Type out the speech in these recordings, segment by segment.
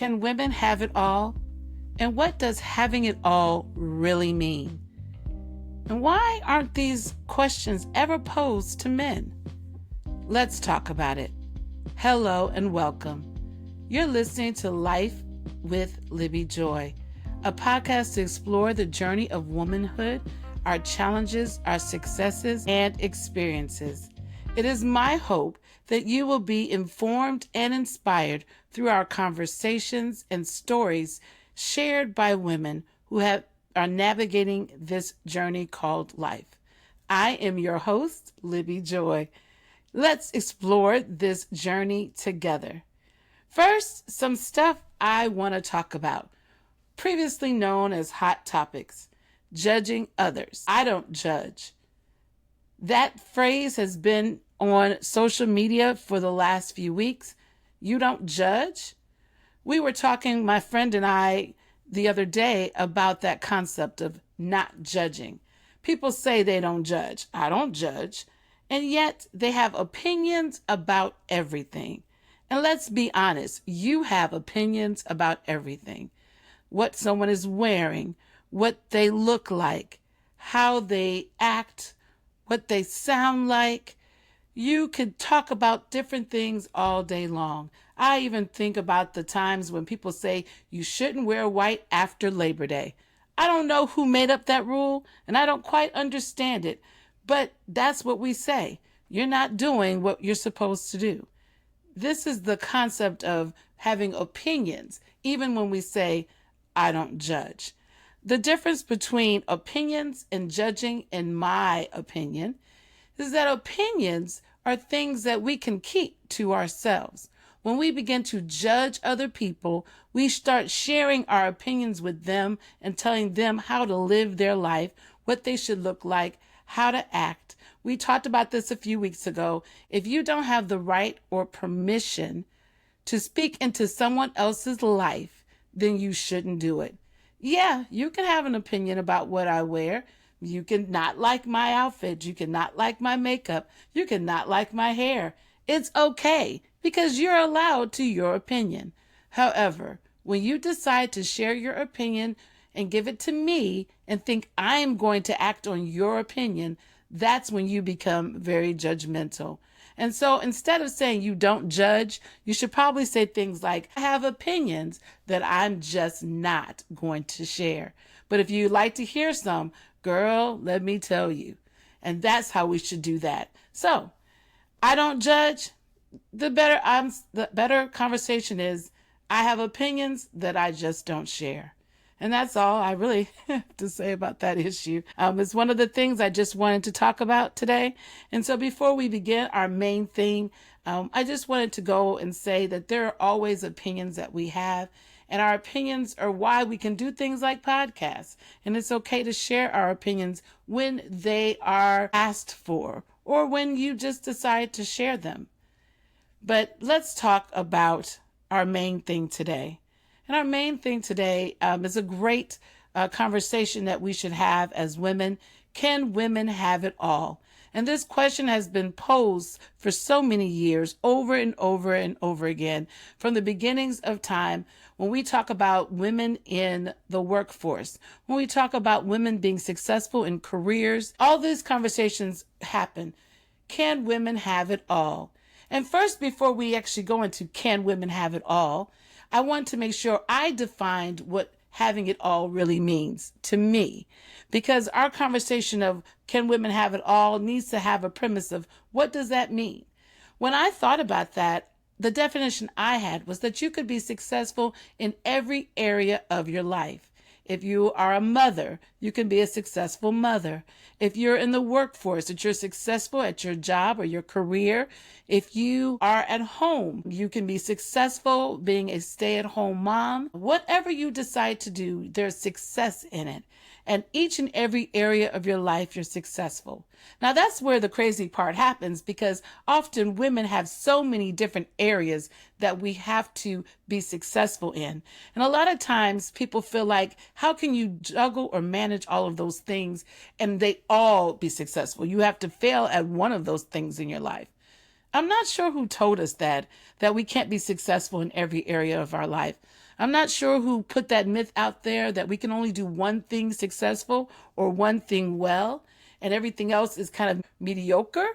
Can women have it all? And what does having it all really mean? And why aren't these questions ever posed to men? Let's talk about it. Hello and welcome. You're listening to Life with Libby Joy, a podcast to explore the journey of womanhood, our challenges, our successes, and experiences. It is my hope that you will be informed and inspired through our conversations and stories shared by women who are navigating this journey called life. I am your host, Libby Joy. Let's explore this journey together. First, some stuff I want to talk about, previously known as hot topics. Judging others. I don't judge. That phrase has been on social media for the last few weeks. You don't judge? We were talking, my friend and I, the other day about that concept of not judging. People say they don't judge. I don't judge. And yet they have opinions about everything. And let's be honest, you have opinions about everything. What someone is wearing, what they look like, how they act, what they sound like. You could talk about different things all day long. I even think about the times when people say you shouldn't wear white after Labor Day. I don't know who made up that rule, and I don't quite understand it, but that's what we say. You're not doing what you're supposed to do. This is the concept of having opinions, even when we say, I don't judge. The difference between opinions and judging, in my opinion, is that opinions are things that we can keep to ourselves. When we begin to judge other people, we start sharing our opinions with them and telling them how to live their life, what they should look like, how to act. We talked about this a few weeks ago. If you don't have the right or permission to speak into someone else's life, then you shouldn't do it. Yeah, you can have an opinion about what I wear. You can not like my outfit. You can not like my makeup. You can not like my hair. It's okay because you're allowed to your opinion. However, when you decide to share your opinion and give it to me and think I'm going to act on your opinion, that's when you become very judgmental. And so instead of saying you don't judge, you should probably say things like, I have opinions that I'm just not going to share. But if you'd like to hear some, girl, let me tell you. And that's how we should do that. So I don't judge. The better conversation is I have opinions that I just don't share. And that's all I really have to say about that issue. It's one of the things I just wanted to talk about today. And so before we begin our main theme, I just wanted to go and say that there are always opinions that we have. And our opinions are why we can do things like podcasts. And it's okay to share our opinions when they are asked for or when you just decide to share them. But let's talk about our main thing today. And our main thing today is a great conversation that we should have as women. Can women have it all? And this question has been posed for so many years, over and over and over again, from the beginnings of time, when we talk about women in the workforce, when we talk about women being successful in careers, all these conversations happen. Can women have it all? And first, before we actually go into can women have it all, I want to make sure I defined what having it all really means to me, because our conversation of can women have it all needs to have a premise of what does that mean? When I thought about that, the definition I had was that you could be successful in every area of your life. If you are a mother, you can be a successful mother. If you're in the workforce, that you're successful at your job or your career. If you are at home, you can be successful being a stay-at-home mom. Whatever you decide to do, there's success in it. And each and every area of your life, you're successful. Now, that's where the crazy part happens, because often women have so many different areas that we have to be successful in. And a lot of times people feel like, how can you juggle or manage all of those things and they all be successful? You have to fail at one of those things in your life. I'm not sure who told us that we can't be successful in every area of our life. I'm not sure who put that myth out there that we can only do one thing successful or one thing well, and everything else is kind of mediocre.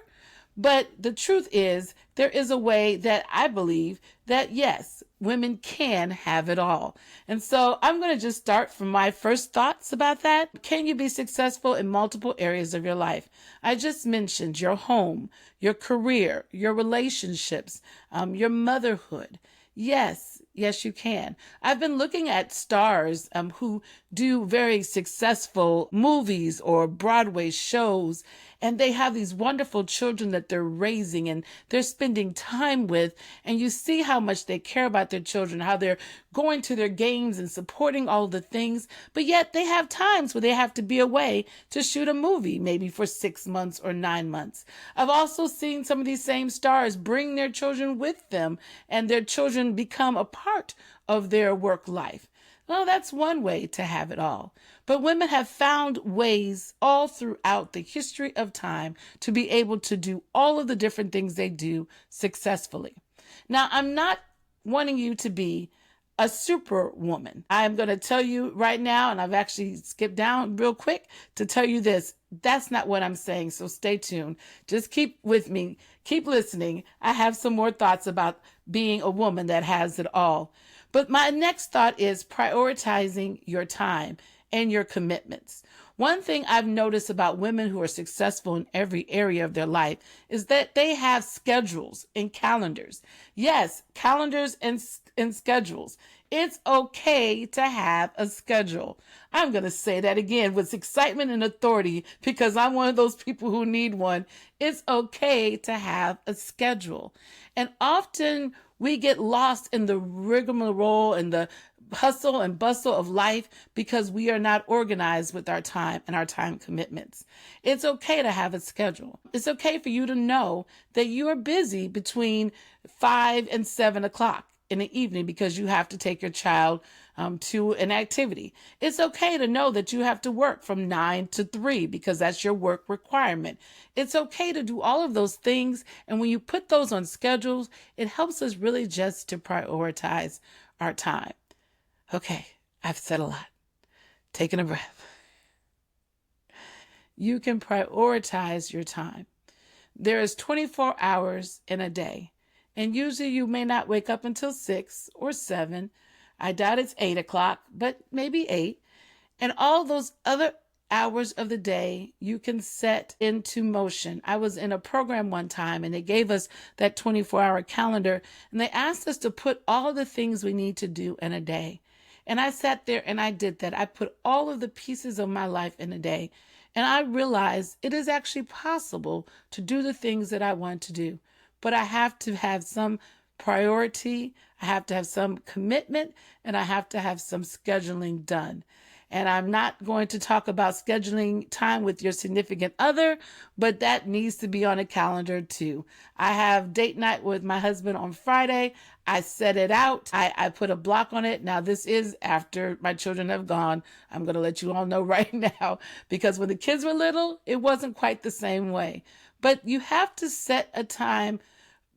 But the truth is, there is a way that I believe that yes, women can have it all. And so I'm going to just start from my first thoughts about that. Can you be successful in multiple areas of your life? I just mentioned your home, your career, your relationships, your motherhood. Yes, you can. I've been looking at stars who do very successful movies or Broadway shows, and they have these wonderful children that they're raising and they're spending time with. And you see how much they care about their children, how they're going to their games and supporting all the things. But yet they have times where they have to be away to shoot a movie, maybe for 6 months or 9 months. I've also seen some of these same stars bring their children with them, and their children become a part of their work life. Well, that's one way to have it all. But women have found ways all throughout the history of time to be able to do all of the different things they do successfully. Now, I'm not wanting you to be a superwoman. I'm going to tell you right now, and I've actually skipped down real quick to tell you this. That's not what I'm saying, so stay tuned. Just keep with me. Keep listening. I have some more thoughts about being a woman that has it all. But my next thought is prioritizing your time and your commitments. One thing I've noticed about women who are successful in every area of their life is that they have schedules and calendars. Yes, calendars and schedules. It's okay to have a schedule. I'm going to say that again with excitement and authority because I'm one of those people who need one. It's okay to have a schedule. And often we get lost in the rigmarole and the hustle and bustle of life because we are not organized with our time and our time commitments. It's okay to have a schedule. It's okay for you to know that you are busy between 5 and 7 o'clock in the evening because you have to take your child to an activity. It's okay to know that you have to work from 9 to 3 because that's your work requirement. It's okay to do all of those things. And when you put those on schedules, it helps us really just to prioritize our time. Okay, I've said a lot. Taking a breath. You can prioritize your time. There is 24 hours in a day, and usually you may not wake up until 6 or 7. I doubt it's 8 o'clock, but maybe 8. And all those other hours of the day you can set into motion. I was in a program one time and they gave us that 24-hour calendar and they asked us to put all the things we need to do in a day. And I sat there and I did that. I put all of the pieces of my life in a day. And I realized it is actually possible to do the things that I want to do. But I have to have some priority, I have to have some commitment, and I have to have some scheduling done. And I'm not going to talk about scheduling time with your significant other, but that needs to be on a calendar too. I have date night with my husband on Friday. I set it out. I put a block on it. Now, this is after my children have gone. I'm going to let you all know right now, because when the kids were little, it wasn't quite the same way. But you have to set a time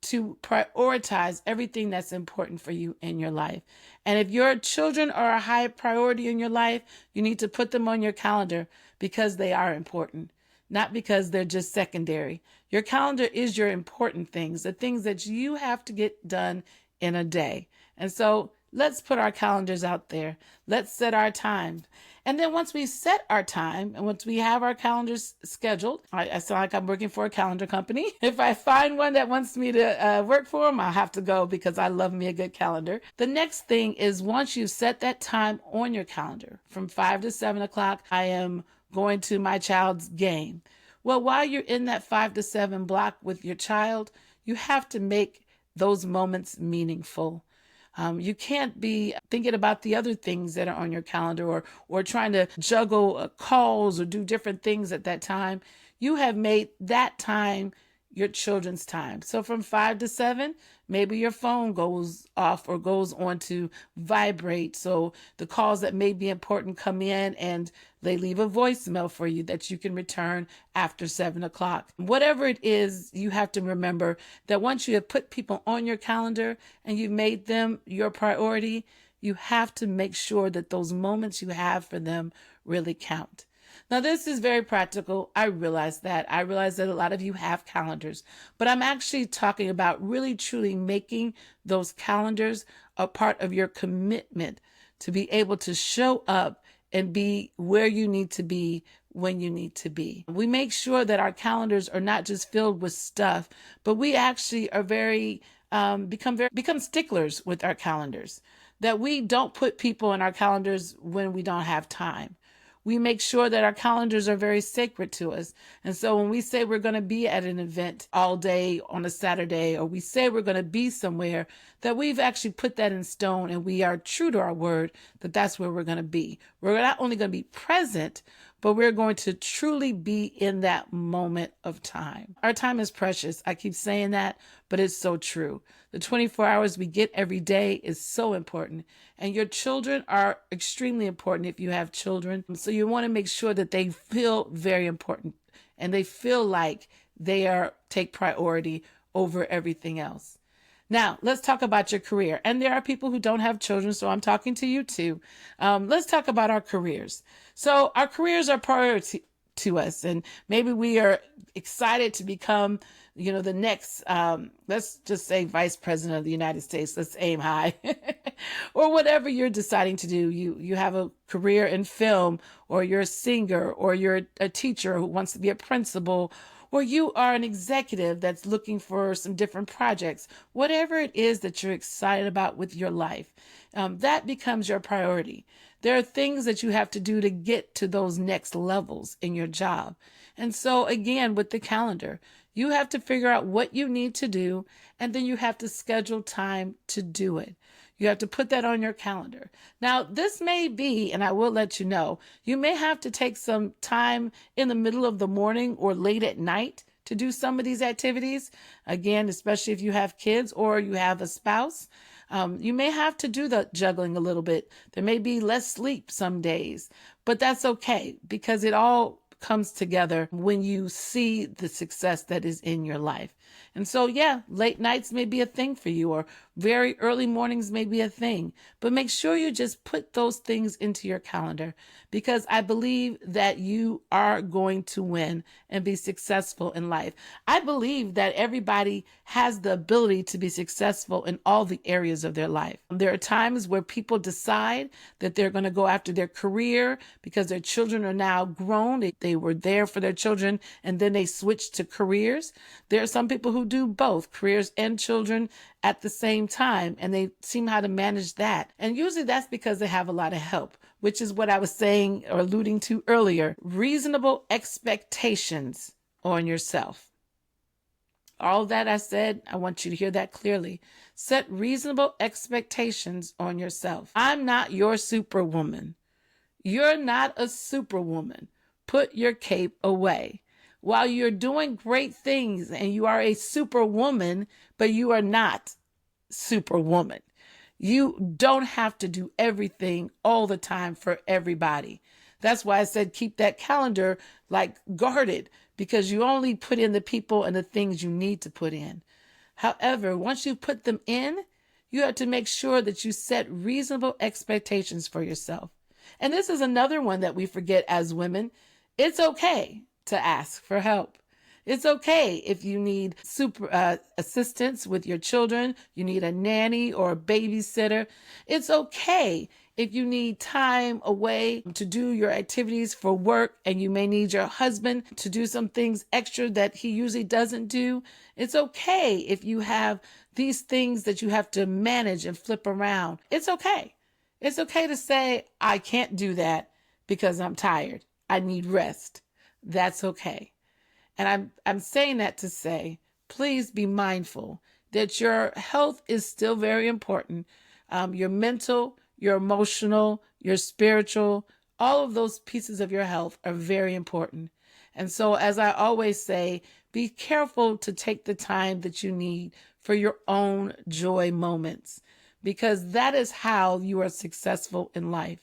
to prioritize everything that's important for you in your life. And if your children are a high priority in your life, you need to put them on your calendar because they are important, not because they're just secondary. Your calendar is your important things, the things that you have to get done in a day. And so let's put our calendars out there. Let's set our time. And then once we set our time and once we have our calendars scheduled, I sound like I'm working for a calendar company. If I find one that wants me to work for them, I'll have to go because I love me a good calendar. The next thing is once you set that time on your calendar from 5 to 7 o'clock, I am going to my child's game. Well, while you're in that 5 to 7 block with your child, you have to make those moments meaningful. You can't be thinking about the other things that are on your calendar or trying to juggle calls or do different things at that time. You have made that time your children's time. So from 5 to 7, maybe your phone goes off or goes on to vibrate. So the calls that may be important come in and they leave a voicemail for you that you can return after 7 o'clock. Whatever it is, you have to remember that once you have put people on your calendar and you've made them your priority, You have to make sure that those moments you have for them really count. Now, this is very practical. I realize that. I realize that a lot of you have calendars, but I'm actually talking about really truly making those calendars a part of your commitment to be able to show up and be where you need to be when you need to be. We make sure that our calendars are not just filled with stuff, but we actually are become sticklers with our calendars. That we don't put people in our calendars when we don't have time. We make sure that our calendars are very sacred to us. And so when we say we're going to be at an event all day on a Saturday, or we say we're going to be somewhere, that we've actually put that in stone and we are true to our word that that's where we're going to be. We're not only going to be present, but we're going to truly be in that moment of time. Our time is precious. I keep saying that, but it's so true. The 24 hours we get every day is so important. And your children are extremely important if you have children. So you want to make sure that they feel very important and they feel like they take priority over everything else. Now, let's talk about your career. And there are people who don't have children, so I'm talking to you too. Let's talk about our careers. So our careers are priority to us, and maybe we are excited to become, the next, let's just say vice president of the United States. Let's aim high. Or whatever you're deciding to do. You have a career in film, or you're a singer, or you're a teacher who wants to be a principal, or you are an executive that's looking for some different projects. Whatever it is that you're excited about with your life, that becomes your priority. There are things that you have to do to get to those next levels in your job. And so again, with the calendar, you have to figure out what you need to do, and then you have to schedule time to do it. You have to put that on your calendar. Now, this may be, and I will let you know, you may have to take some time in the middle of the morning or late at night to do some of these activities. Again, especially if you have kids or you have a spouse, you may have to do the juggling a little bit. There may be less sleep some days, but that's okay because it all comes together when you see the success that is in your life. And so, yeah, late nights may be a thing for you, or very early mornings may be a thing, but make sure you just put those things into your calendar, because I believe that you are going to win and be successful in life. I believe that everybody has the ability to be successful in all the areas of their life. There are times where people decide that they're going to go after their career because their children are now grown. They were there for their children and then they switched to careers. There are some people who do both careers and children at the same time, and they seem how to manage that. And usually that's because they have a lot of help, which is what I was saying or alluding to earlier. Reasonable expectations on yourself. All that I said, I want you to hear that clearly. Set reasonable expectations on yourself. I'm not your superwoman. You're not a superwoman. Put your cape away. While you're doing great things and you are a superwoman, but you are not superwoman. You don't have to do everything all the time for everybody. That's why I said keep that calendar guarded, because you only put in the people and the things you need to put in. However, once you put them in, you have to make sure that you set reasonable expectations for yourself. And this is another one that we forget as women. It's okay to ask for help. It's okay if you need assistance with your children, you need a nanny or a babysitter. It's okay if you need time away to do your activities for work and you may need your husband to do some things extra that he usually doesn't do. It's okay if you have these things that you have to manage and flip around. It's okay. It's okay to say, I can't do that because I'm tired. I need rest. That's okay. And I'm saying that to say, please be mindful that your health is still very important. Your mental, your emotional, your spiritual, all of those pieces of your health are very important. And so, as I always say, be careful to take the time that you need for your own joy moments, because that is how you are successful in life.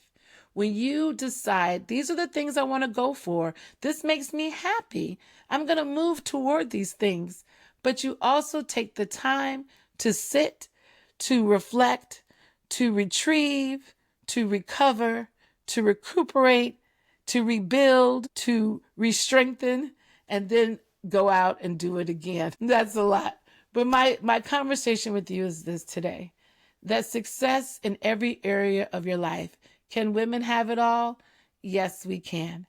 When you decide, these are the things I want to go for, this makes me happy, I'm going to move toward these things. But you also take the time to sit, to reflect, to retrieve, to recover, to recuperate, to rebuild, to re-strengthen, and then go out and do it again. That's a lot. But my conversation with you is this today, that success in every area of your life. Can women have it all? Yes, we can.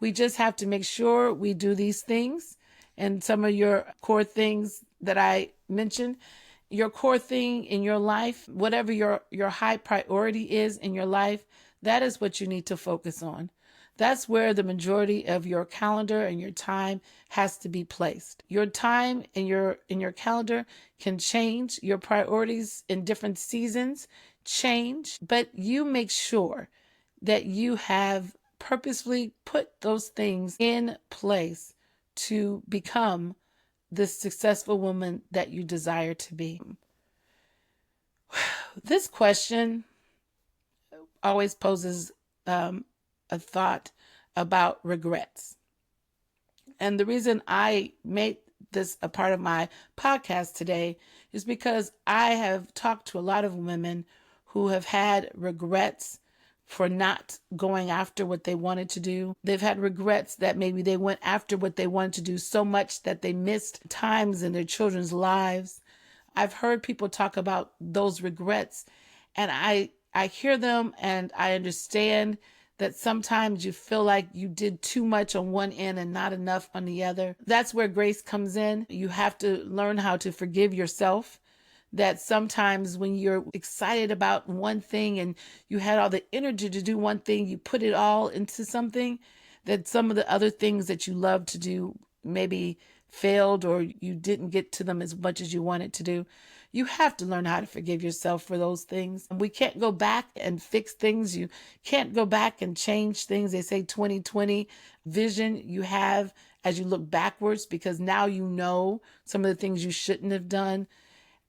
We just have to make sure we do these things. And some of your core things that I mentioned, your core thing in your life, whatever your high priority is in your life, that is what you need to focus on. That's where the majority of your calendar and your time has to be placed. Your time in your calendar can change. Your priorities in different seasons change, but you make sure that you have purposefully put those things in place to become the successful woman that you desire to be. This question always poses a thought about regrets. And the reason I made this a part of my podcast today is because I have talked to a lot of women who have had regrets for not going after what they wanted to do. They've had regrets that maybe they went after what they wanted to do so much that they missed times in their children's lives. I've heard people talk about those regrets, and I hear them and I understand that sometimes you feel like you did too much on one end and not enough on the other. That's where grace comes in. You have to learn how to forgive yourself. That sometimes when you're excited about one thing and you had all the energy to do one thing, you put it all into something, that some of the other things that you love to do maybe failed or you didn't get to them as much as you wanted to do. You have to learn how to forgive yourself for those things. We can't go back and fix things. You can't go back and change things. They say 2020 vision you have as you look backwards, because now you know some of the things you shouldn't have done.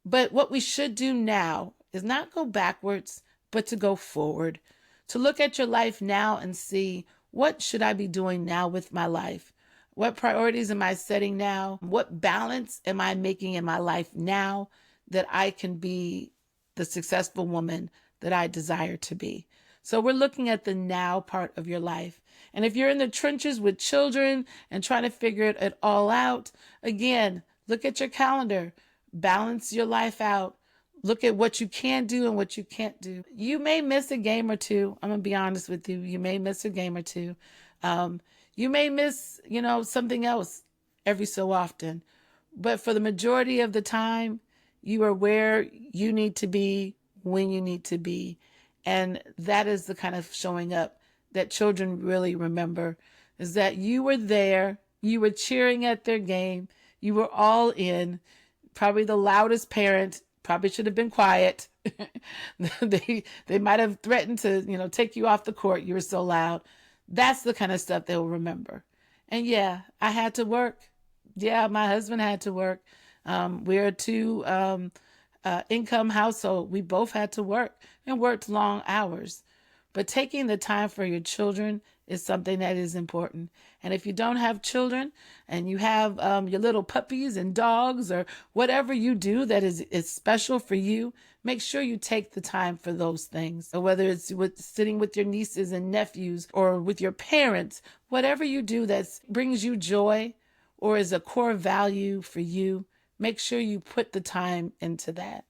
But what we should do now is not go backwards, but to go forward, to look at your life now and see, what should I be doing now with my life? What priorities am I setting now? What balance am I making in my life now that I can be the successful woman that I desire to be? So we're looking at the now part of your life. And if you're in the trenches with children and trying to figure it all out, again, look at your calendar. Balance your life out. Look at what you can do and what you can't do. You may miss a game or two. I'm going to be honest with you. You may miss a game or two. You may miss, something else every so often. But for the majority of the time, you are where you need to be when you need to be. And that is the kind of showing up that children really remember, is that you were there. You were cheering at their game. You were all in. Probably the loudest parent, probably should have been quiet. They might have threatened to, take you off the court. You were so loud. That's the kind of stuff they'll remember. And yeah, I had to work. Yeah, my husband had to work. We're a two income household. We both had to work and worked long hours. But taking the time for your children is something that is important. And if you don't have children and you have your little puppies and dogs or whatever you do that is special for you, make sure you take the time for those things. So whether it's sitting with your nieces and nephews or with your parents, whatever you do that brings you joy or is a core value for you, make sure you put the time into that.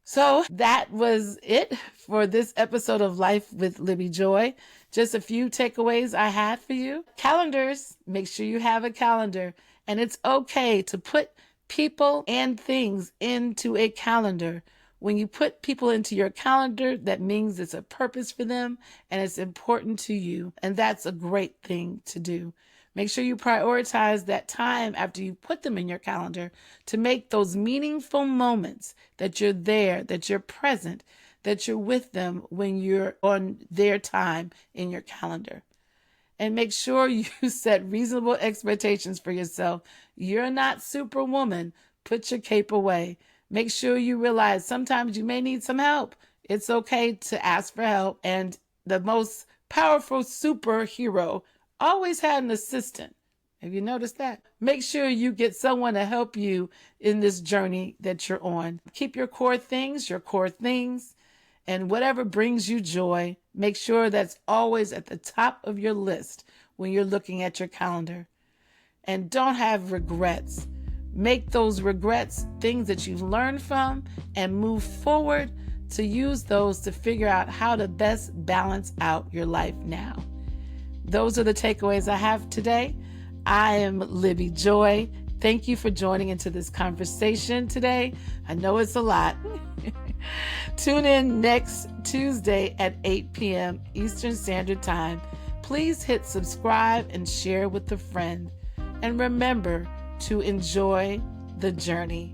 So that was it for this episode of Life with Libby Joy. Just a few takeaways I had for you. Calendars, make sure you have a calendar. And it's okay to put people and things into a calendar. When you put people into your calendar, that means it's a purpose for them and it's important to you. And that's a great thing to do. Make sure you prioritize that time after you put them in your calendar to make those meaningful moments that you're there, that you're present, that you're with them when you're on their time in your calendar. And make sure you set reasonable expectations for yourself. You're not superwoman. Put your cape away. Make sure you realize sometimes you may need some help. It's okay to ask for help. And the most powerful superhero always had an assistant, Have you noticed that? Make sure you get someone to help you in this journey that you're on. Keep your core things, and whatever brings you joy, make sure that's always at the top of your list when you're looking at your calendar. And don't have regrets. Make those regrets things that you've learned from and move forward to use those to figure out how to best balance out your life now. Those are the takeaways I have today. I am Libby Joy. Thank you for joining into this conversation today. I know it's a lot. Tune in next Tuesday at 8 p.m. Eastern Standard Time. Please hit subscribe and share with a friend. And remember to enjoy the journey.